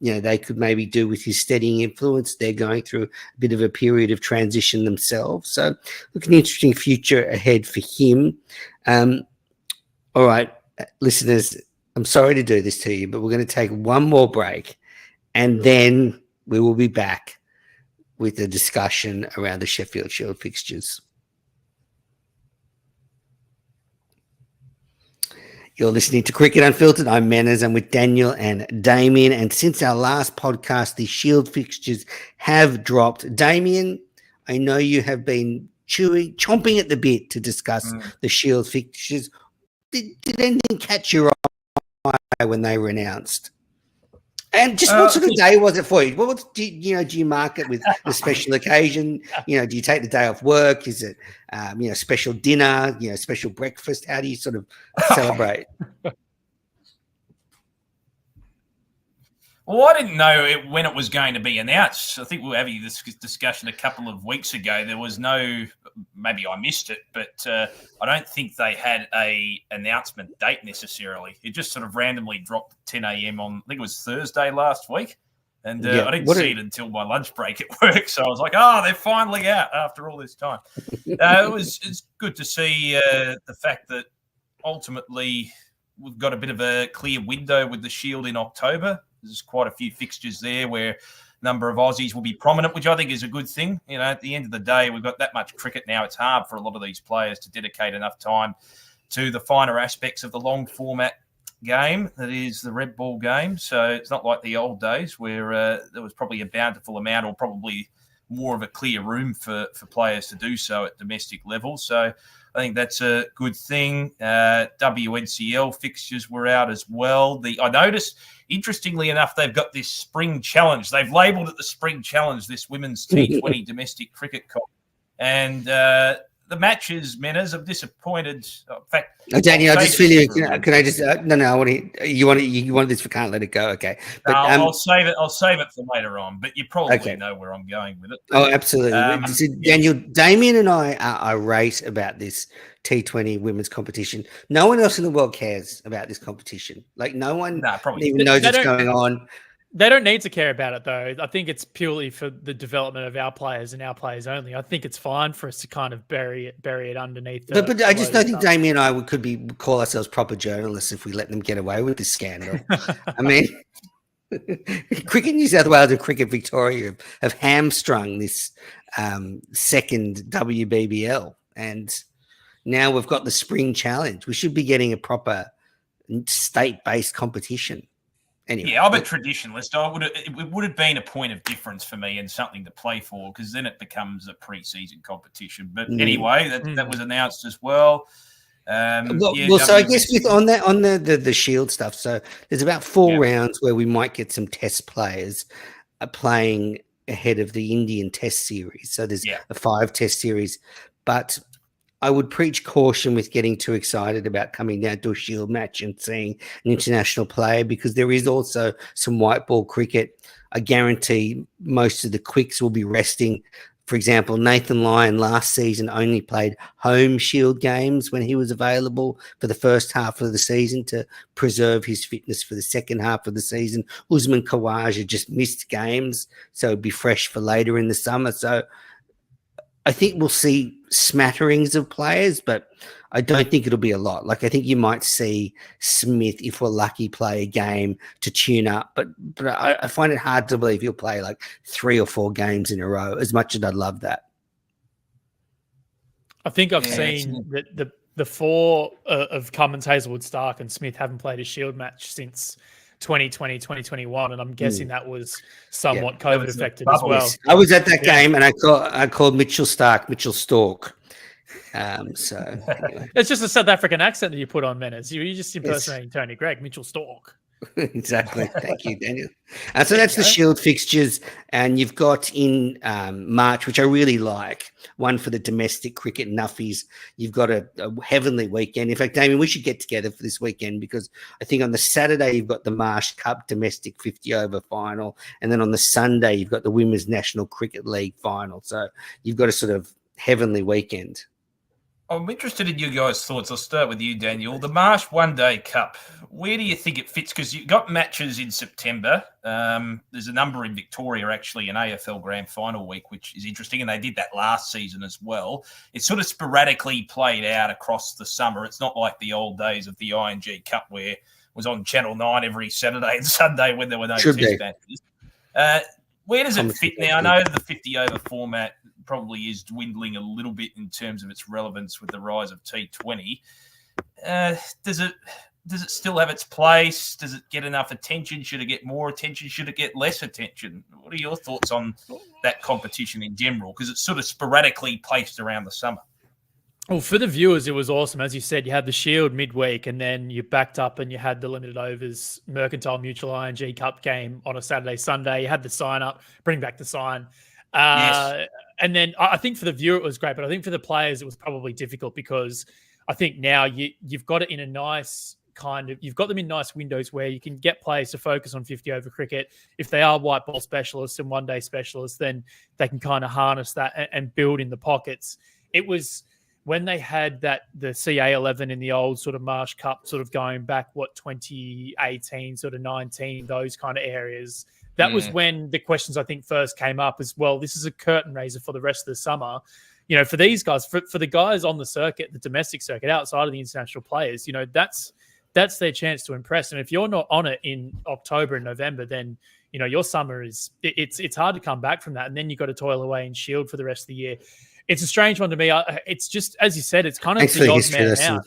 They could maybe do with his steadying influence. They're going through a bit of a period of transition themselves. So look, an interesting future ahead for him. All right, listeners, I'm sorry to do this to you, but we're going to take one more break and then we will be back with a discussion around the Sheffield Shield fixtures. You're listening to Cricket Unfiltered. I'm Menners. I'm with Daniel and Damien. And since our last podcast, the Shield fixtures have dropped. Damien, I know you have been chomping at the bit to discuss the Shield fixtures. Did anything catch your eye when they were announced? And just what sort of day was it for you? Do you mark it with a special occasion? Do you take the day off work? Is it, special dinner, special breakfast? How do you sort of celebrate? Well, I didn't know when it was going to be announced. I think we were having this discussion a couple of weeks ago. There was no, maybe I missed it, but I don't think they had a announcement date necessarily. It just sort of randomly dropped at 10 a.m. on, I think it was Thursday last week. And I didn't see it until my lunch break at work. So I was like, oh, they're finally out after all this time. It's good to see the fact that ultimately we've got a bit of a clear window with the Shield in October. There's quite a few fixtures there where a number of Aussies will be prominent, which I think is a good thing. You know, at the end of the day, we've got that much cricket now. It's hard for a lot of these players to dedicate enough time to the finer aspects of the long format game that is the red ball game. So it's not like the old days where there was probably a bountiful amount or probably more of a clear room for players to do so at domestic level. So I think that's a good thing. WNCL fixtures were out as well. I noticed, interestingly enough, they've got this spring challenge. They've labelled it the spring challenge, this women's T20 domestic cricket comp. And the matches, Menners, I'm disappointed. In fact, Daniel, I just feel you. Can I just? No. I want to. You want this for Can't Let It Go. Okay. But, I'll save it. I'll save it for later on. But you probably know where I'm going with it. Oh, absolutely. Daniel, Damien, and I are irate about this T20 women's competition. No one else in the world cares about this competition. Like no one even knows what's going on. They don't need to care about it, though. I think it's purely for the development of our players and our players only. I think it's fine for us to kind of bury it underneath. But I just don't think Damien and I could call ourselves proper journalists if we let them get away with this scandal. I mean, Cricket New South Wales and Cricket Victoria have hamstrung this second WBBL, and now we've got the Spring Challenge. We should be getting a proper state-based competition. Anyway, yeah, I'm a traditionalist. It would have been a point of difference for me and something to play for because then it becomes a pre-season competition. But anyway, that was announced as well. So I guess on the Shield stuff. So there's about 4 rounds where we might get some test players playing ahead of the Indian Test series. So there's a 5 test series, but I would preach caution with getting too excited about coming down to a Shield match and seeing an international player because there is also some white ball cricket. I guarantee most of the quicks will be resting. For example, Nathan Lyon last season only played home Shield games when he was available for the first half of the season to preserve his fitness for the second half of the season. Usman Khawaja just missed games, so it'd be fresh for later in the summer. So I think we'll see smatterings of players, but I don't think it'll be a lot. Like I think you might see Smith, if we're lucky, play a game to tune up. But I find it hard to believe he'll play like 3 or 4 games in a row, as much as I'd love that. I think I've seen that the 4 of Cummins, Hazelwood, Stark, and Smith haven't played a Shield match since 2020, 2021, and I'm guessing that was somewhat COVID affected as well. I was at that game, and I called Mitchell Stark Mitchell Stork. So anyway. It's just a South African accent that you put on, Menners. You're just impersonating Tony Greig, Mitchell Stork. Exactly. Thank you, Daniel. So that's the Shield fixtures, and you've got in March, which I really like, one for the domestic cricket nuffies. You've got a heavenly weekend. In fact, Damien, we should get together for this weekend because I think on the Saturday you've got the Marsh Cup domestic 50-over final, and then on the Sunday you've got the Women's National Cricket League final. So you've got a sort of heavenly weekend. I'm interested in you guys' thoughts. I'll start with you, Daniel. The Marsh One Day Cup, where do you think it fits? Because you've got matches in September. There's a number in Victoria, actually, an AFL Grand Final week, which is interesting, and they did that last season as well. It's sort of sporadically played out across the summer. It's not like the old days of the ING Cup where it was on Channel 9 every Saturday and Sunday when there were no test matches. Where does it fit now? I know the 50-over format probably is dwindling a little bit in terms of its relevance with the rise of T20. Does it still have its place? Does it get enough attention? Should it get more attention? Should it get less attention? What are your thoughts on that competition in general? Because it's sort of sporadically placed around the summer. Well, for the viewers, it was awesome. As you said, you had the Shield midweek, and then you backed up and you had the limited overs Mercantile Mutual ING Cup game on a Saturday, Sunday. You had the sign up, bring back the sign. Yes. And then I think for the viewer, it was great, but I think for the players, it was probably difficult because I think now you've got it in a nice you've got them in nice windows where you can get players to focus on 50 over cricket. If they are white ball specialists and one day specialists, then they can kind of harness that and build in the pockets. It was when they had the CA11 in the old sort of Marsh Cup, sort of going back, 2018, sort of 19, those kind of areas. That was when the questions, I think, first came up as well. This is a curtain raiser for the rest of the summer. You know, for these guys, for the guys on the circuit, the domestic circuit, outside of the international players, you know, that's their chance to impress. And if you're not on it in October and November, then, you know, your summer it's hard to come back from that. And then you've got to toil away in Shield for the rest of the year. It's a strange one to me. It's just, as you said, it's kind of the odd man out.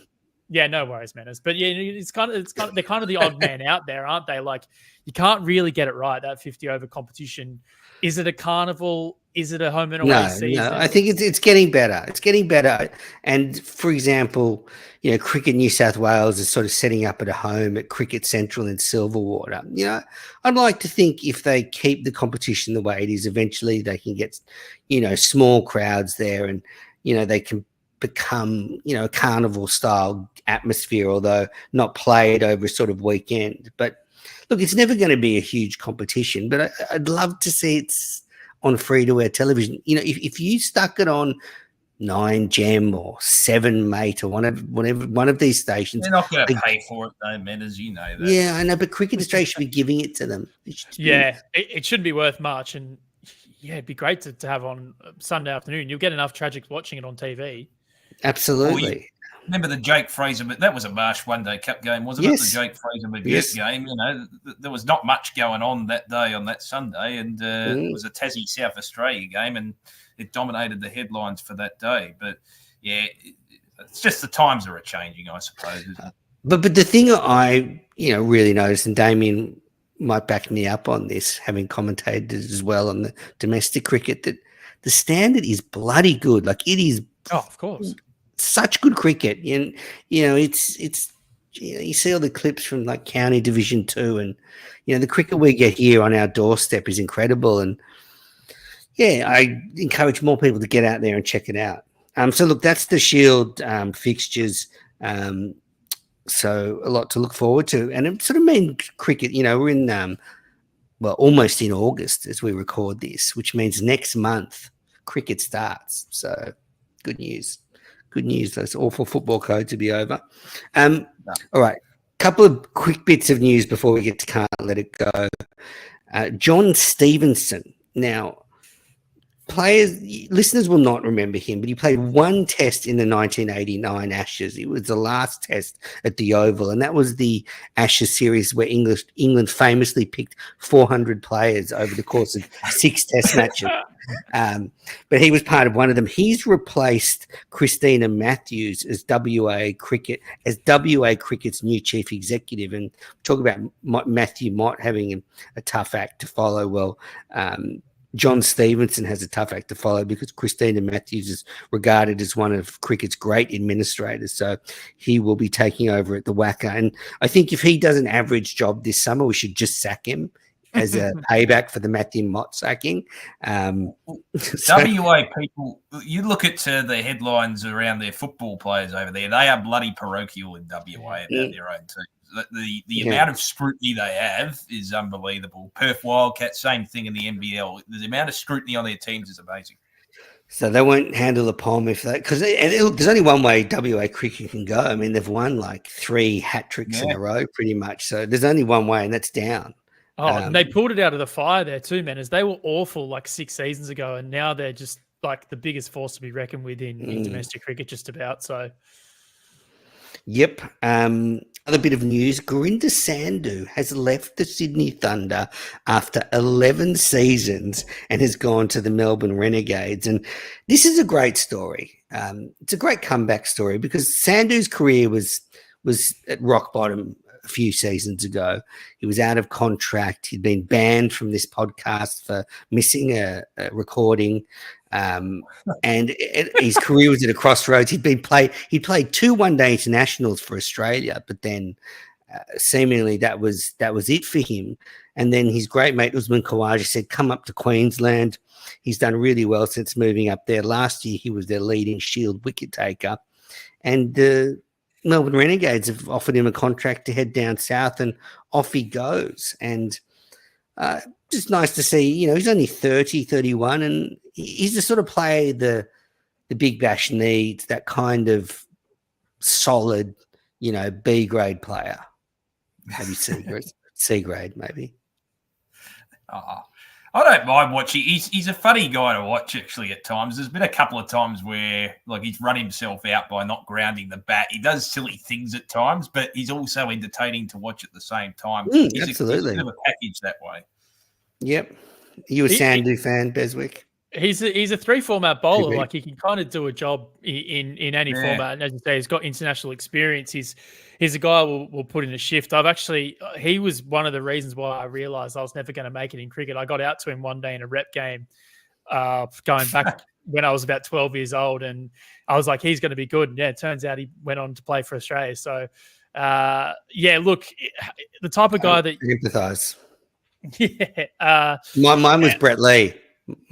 Yeah, no worries, Manners. But yeah, it's kind of they're kind of the odd man out there, aren't they? Like, you can't really get it right, that 50 over competition. Is it a carnival? Is it a home and away season? No, I think it's getting better. It's getting better. And for example, you know, Cricket New South Wales is sort of setting up at a home at Cricket Central in Silverwater. You know, I'd like to think if they keep the competition the way it is, eventually they can get, you know, small crowds there, and, you know, they can become, you know, a carnival style atmosphere, although not played over a sort of weekend. But look, it's never going to be a huge competition, but I'd love to see it's on free-to-air television. You know, if you stuck it on 9Gem or 7Mate or whatever one of these stations, they're not going to pay for it, though, man, as you know. That. Yeah, I know, but Cricket Australia should be giving it to them. It shouldn't be worth much, and yeah, it'd be great to have on Sunday afternoon. You'll get enough tragics watching it on TV. Absolutely. Remember the Jake Fraser, but that was a Marsh One Day Cup game, wasn't it? The Jake Fraser McGirt game. You know, there was not much going on that day on that Sunday, and it was a Tassie South Australia game, and it dominated the headlines for that day. But yeah, it's just the times are changing, I suppose. But the thing I really noticed, and Damien might back me up on this, having commentated as well on the domestic cricket, that the standard is bloody good. Like, it is. Oh, of course. Such good cricket, and you know, it's you see all the clips from like County Division 2, and you know, the cricket we get here on our doorstep is incredible. And yeah, I encourage more people to get out there and check it out. So look, that's the Shield fixtures. So a lot to look forward to, and it sort of means cricket. You know, we're in almost in August as we record this, which means next month cricket starts. So good news. Good news. Those awful football codes to be over. All right. Couple of quick bits of news before we get to Can't Let It Go. John Stevenson. Now, listeners will not remember him, but he played one test in the 1989 Ashes. It was the last test at the Oval, and that was the Ashes series where England famously picked 400 players over the course of 6 test matches. But he was part of one of them. He's replaced Christina Matthews as WA Cricket's new chief executive. And talk about Matthew Mott having a tough act to follow. Well, John Stevenson has a tough act to follow because Christina Matthews is regarded as one of cricket's great administrators. So he will be taking over at the WACA. And I think if he does an average job this summer, we should just sack him as a payback for the Matthew Mott sacking. WA people, you look at the headlines around their football players over there, they are bloody parochial in WA about their own team. The amount of scrutiny they have is unbelievable. Perth Wildcats, same thing in the NBL. The amount of scrutiny on their teams is amazing. So they won't handle the palm because there's only one way WA cricket can go. I mean, they've won like 3 hat tricks in a row pretty much. So there's only one way, and that's down. Oh, and they pulled it out of the fire there too, man, as they were awful like 6 seasons ago, and now they're just like the biggest force to be reckoned with in domestic cricket just about. So, yep. Other bit of news, Gurinder Sandhu has left the Sydney Thunder after 11 seasons and has gone to the Melbourne Renegades. And this is a great story. It's a great comeback story because Sandhu's career was at rock bottom a few seasons ago. He was out of contract. He'd been banned from this podcast for missing a recording. And his career was at a crossroads. He'd played 2 one-day internationals for Australia, but then seemingly that was it for him. And then his great mate Usman Khawaja said, "Come up to Queensland." He's done really well since moving up there. Last year he was their leading Shield wicket taker, and Melbourne Renegades have offered him a contract to head down south, and off he goes. And just nice to see, he's only 30, 31, and he's the sort of player the Big Bash needs, that kind of solid, B grade player. Maybe C grade, maybe. I don't mind watching. He's a funny guy to watch, actually, at times. There's been a couple of times where he's run himself out by not grounding the bat. He does silly things at times, but he's also entertaining to watch at the same time. He's absolutely. a bit of a package that way. Yep. Are you a Sandu fan, Beswick? He's a 3 format bowler. Like, he can kind of do a job in any format. And as you say, he's got international experience. He's a guy we'll put in a shift. He was one of the reasons why I realised I was never going to make it in cricket. I got out to him one day in a rep game, going back when I was about 12 years old, and I was like, he's going to be good. And yeah, it turns out he went on to play for Australia. So, look, the type of guy that I empathise. Yeah. Mine was Brett Lee.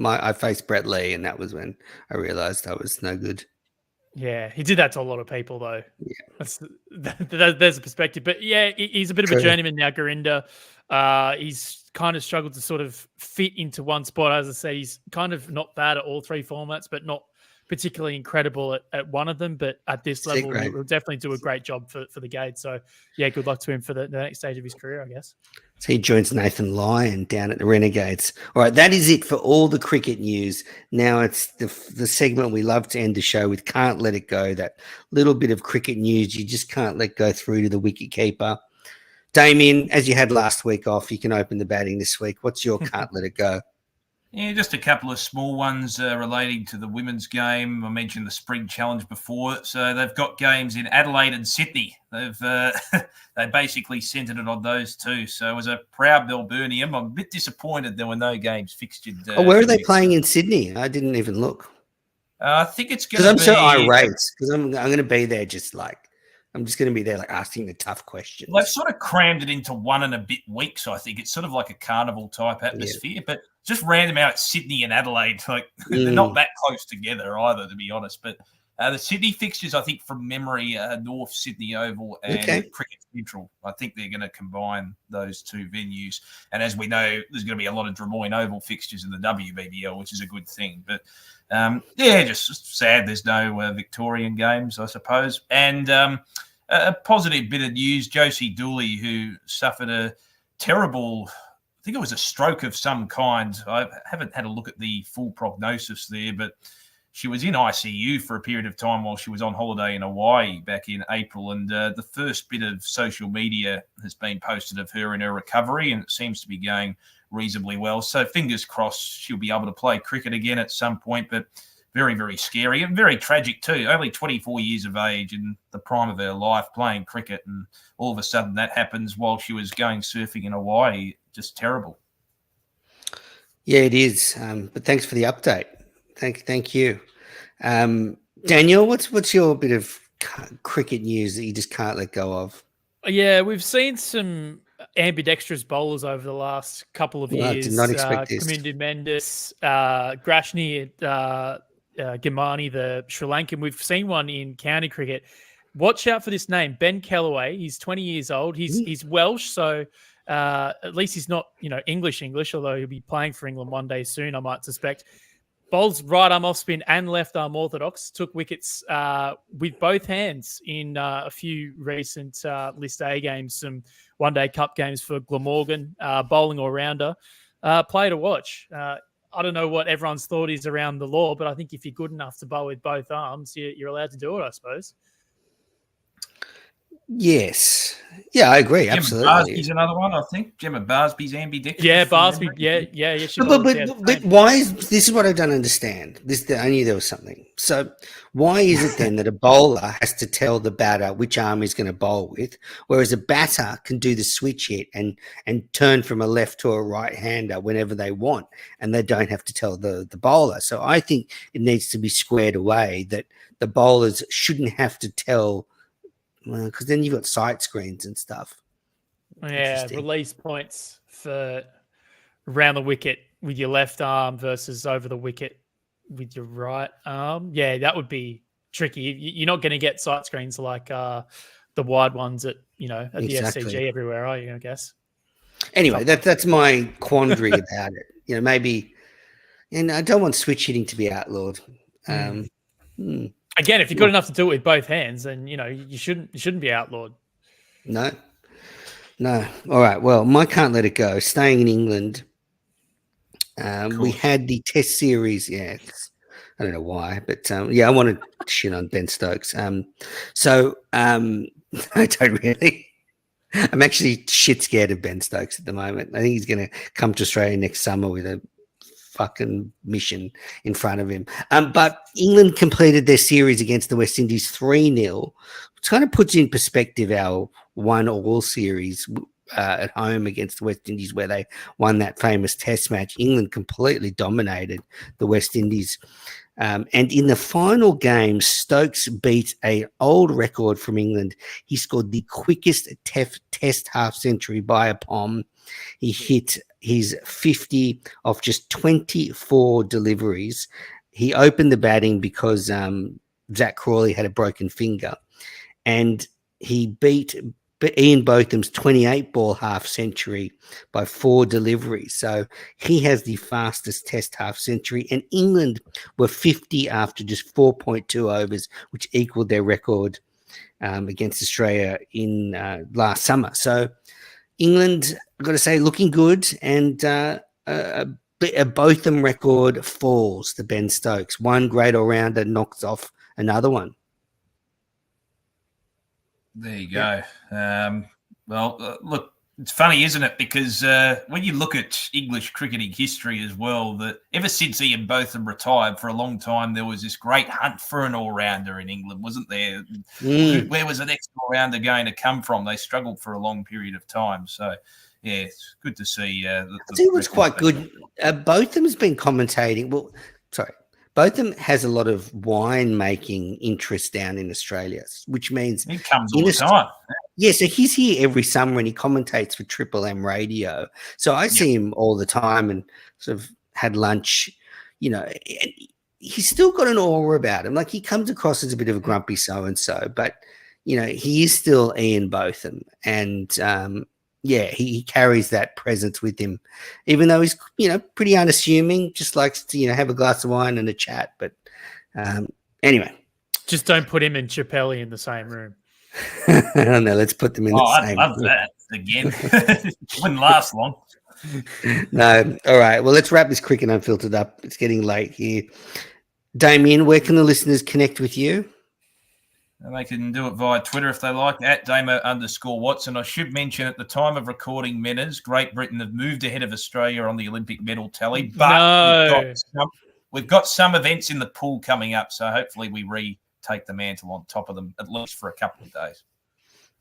I faced Brett Lee, and that was when I realised I was no good. Yeah, he did that to a lot of people, though. Yeah, there's a perspective. But yeah, he's a bit of a journeyman now, Gurinder. He's kind of struggled to sort of fit into one spot. As I said, he's kind of not bad at all 3 formats, but not particularly incredible at one of them. But at this level, he'll definitely do a great job for the Gade. So yeah, good luck to him for the next stage of his career, I guess. So he joins Nathan Lyon down at the Renegades. All right, that is it for all the cricket news. Now it's the segment we love to end the show with. Can't let it go. That little bit of cricket news you just can't let go through to the wicket keeper. Damien, as you had last week off, you can open the batting this week. What's your can't let it go? Yeah, just a couple of small ones relating to the women's game. I mentioned the Spring Challenge before. So they've got games in Adelaide and Sydney. They basically centred it on those two. So as a proud Melburnian, I'm a bit disappointed there were no games fixtured. Where are they playing in Sydney? I didn't even look. I think it's going to be... Because I'm so irate. Because I'm going to be there I'm just going to be there asking the tough questions. They've sort of crammed it into 1 and a bit weeks, I think. It's sort of like a carnival type atmosphere, but just ran them out at Sydney and Adelaide. They're not that close together either, to be honest. But the Sydney fixtures, I think, from memory, North Sydney Oval and Cricket Central. I think they're going to combine those two venues. And as we know, there's going to be a lot of Drummoyne Oval fixtures in the WBBL, which is a good thing. But just sad there's no Victorian games, I suppose. And a positive bit of news, Josie Dooley, who suffered a terrible, I think it was a stroke of some kind. I haven't had a look at the full prognosis there, but she was in ICU for a period of time while she was on holiday in Hawaii back in April. And the first bit of social media has been posted of her in her recovery, and it seems to be going reasonably well. So fingers crossed she'll be able to play cricket again at some point, but very, very scary and very tragic too. Only 24 years of age in the prime of her life playing cricket, and all of a sudden that happens while she was going surfing in Hawaii. Just terrible. Yeah, it is. But thanks for the update. Thank you. Daniel, what's your bit of cricket news that you just can't let go of? Yeah, we've seen some ambidextrous bowlers over the last couple of years. I did not expect this. Kamindu Mendes, Grashni, Gimani, the Sri Lankan. We've seen one in county cricket. Watch out for this name, Ben Kellaway. He's 20 years old. He's Welsh, so at least he's not English, although he'll be playing for England one day soon, I might suspect. Bowls right arm off spin and left arm orthodox. Took wickets with both hands in a few recent List A games, some one-day cup games for Glamorgan, bowling all-rounder. Play to watch. I don't know what everyone's thought is around the law, but I think if you're good enough to bowl with both arms, you're allowed to do it, I suppose. Yes. Yeah, I agree. Absolutely. Barsby's another one, I think. Gemma Barsby's ambidextrous. Yeah, Barsby. Yeah. But why is this? Is what I don't understand. I knew there was something. So why is it then that a bowler has to tell the batter which arm he's going to bowl with, whereas a batter can do the switch hit and turn from a left to a right hander whenever they want, and they don't have to tell the bowler? So I think it needs to be squared away that the bowlers shouldn't have to tell. Because then you've got sight screens and stuff. Yeah, release points for around the wicket with your left arm versus over the wicket with your right arm. Yeah, that would be tricky. You're not going to get sight screens like the wide ones at the SCG everywhere, are you? I guess. Anyway, that's my quandary about it. Maybe, and I don't want switch hitting to be outlawed. Again, if you're good enough to do it with both hands, then you shouldn't be outlawed. No. All right. Well, my can't let it go. Staying in England, we had the Test series. Yeah, I don't know why, but I want to shit on Ben Stokes. I don't really. I'm actually shit scared of Ben Stokes at the moment. I think he's going to come to Australia next summer with a fucking mission in front of him. But England completed their series against the West Indies 3-0, which kind of puts in perspective our 1-1 series at home against the West Indies, where they won that famous Test match. England completely dominated the West Indies. And in the final game, Stokes beat an old record from England. He scored the quickest Test half century by a Pom. He hit his 50 off just 24 deliveries. He opened the batting because Zach Crawley had a broken finger, and he beat Ian Botham's 28-ball half century by 4 deliveries. So he has the fastest Test half century, and England were 50 after just 4.2 overs, which equaled their record against Australia in last summer. So England, I've got to say, looking good, and a Botham record falls to Ben Stokes. One great all-rounder knocks off another one. There you go. Look, it's funny, isn't it? Because when you look at English cricketing history as well, that ever since Ian Botham retired, for a long time, there was this great hunt for an all-rounder in England, wasn't there? Where was the next all-rounder going to come from? They struggled for a long period of time. So, yeah, it's good to see. I think it was quite good. Botham's been commentating. Botham has a lot of wine-making interest down in Australia, which means he comes all the time. Yeah, so he's here every summer and he commentates for Triple M Radio. So I see him all the time and sort of had lunch, and he's still got an aura about him. Like, he comes across as a bit of a grumpy so-and-so, but, he is still Ian Botham. And, he carries that presence with him, even though he's, pretty unassuming, just likes to, have a glass of wine and a chat. But anyway. Just don't put him and Chappelli in the same room. I don't know. Let's put them in the same room. I'd love that again. Wouldn't last long. No. All right. Well, let's wrap this Cricket Unfiltered up. It's getting late here. Damien, where can the listeners connect with you? And they can do it via Twitter if they like, at Damo_Watson. I should mention, at the time of recording, Menners, Great Britain have moved ahead of Australia on the Olympic medal tally. But we've got some events in the pool coming up, so hopefully we retake the mantle on top of them, at least for a couple of days.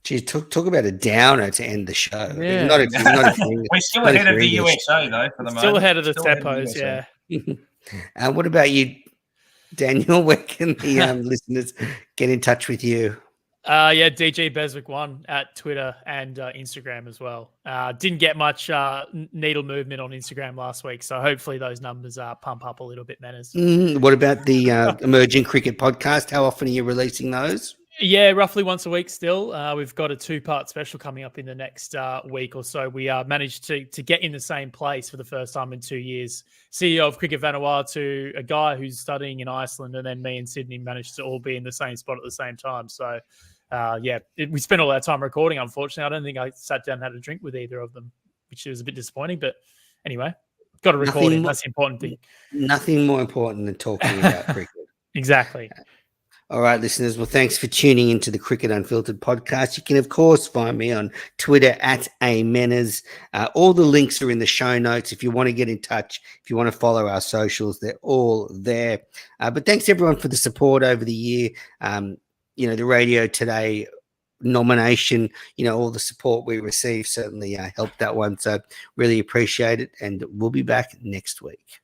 Gee, talk about a downer to end the show. Yeah. We're still ahead of the USA, though, for the moment. Still ahead of the Tepos, yeah. What about you, Daniel? Where can the listeners get in touch with you? DG Beswick1 at Twitter and Instagram as well. Didn't get much needle movement on Instagram last week, so hopefully those numbers pump up a little bit, Manners. What about the Emerging Cricket podcast? How often are you releasing those? Yeah, roughly once a week still. We've got a 2-part special coming up in the next week or so. We managed to get in the same place for the first time in 2 years. CEO of Cricket Vanuatu, a guy who's studying in Iceland, and then me and Sydney managed to all be in the same spot at the same time. So, we spent all our time recording, unfortunately. I don't think I sat down and had a drink with either of them, which was a bit disappointing. But anyway, got a recording. That's the important thing. Nothing more important than talking about cricket. Exactly. All right, listeners. Well, thanks for tuning into the Cricket Unfiltered podcast. You can, of course, find me on Twitter at @amenners. All the links are in the show notes. If you want to get in touch, if you want to follow our socials, they're all there. But thanks, everyone, for the support over the year. The Radio Today nomination, all the support we received certainly helped that one. So really appreciate it. And we'll be back next week.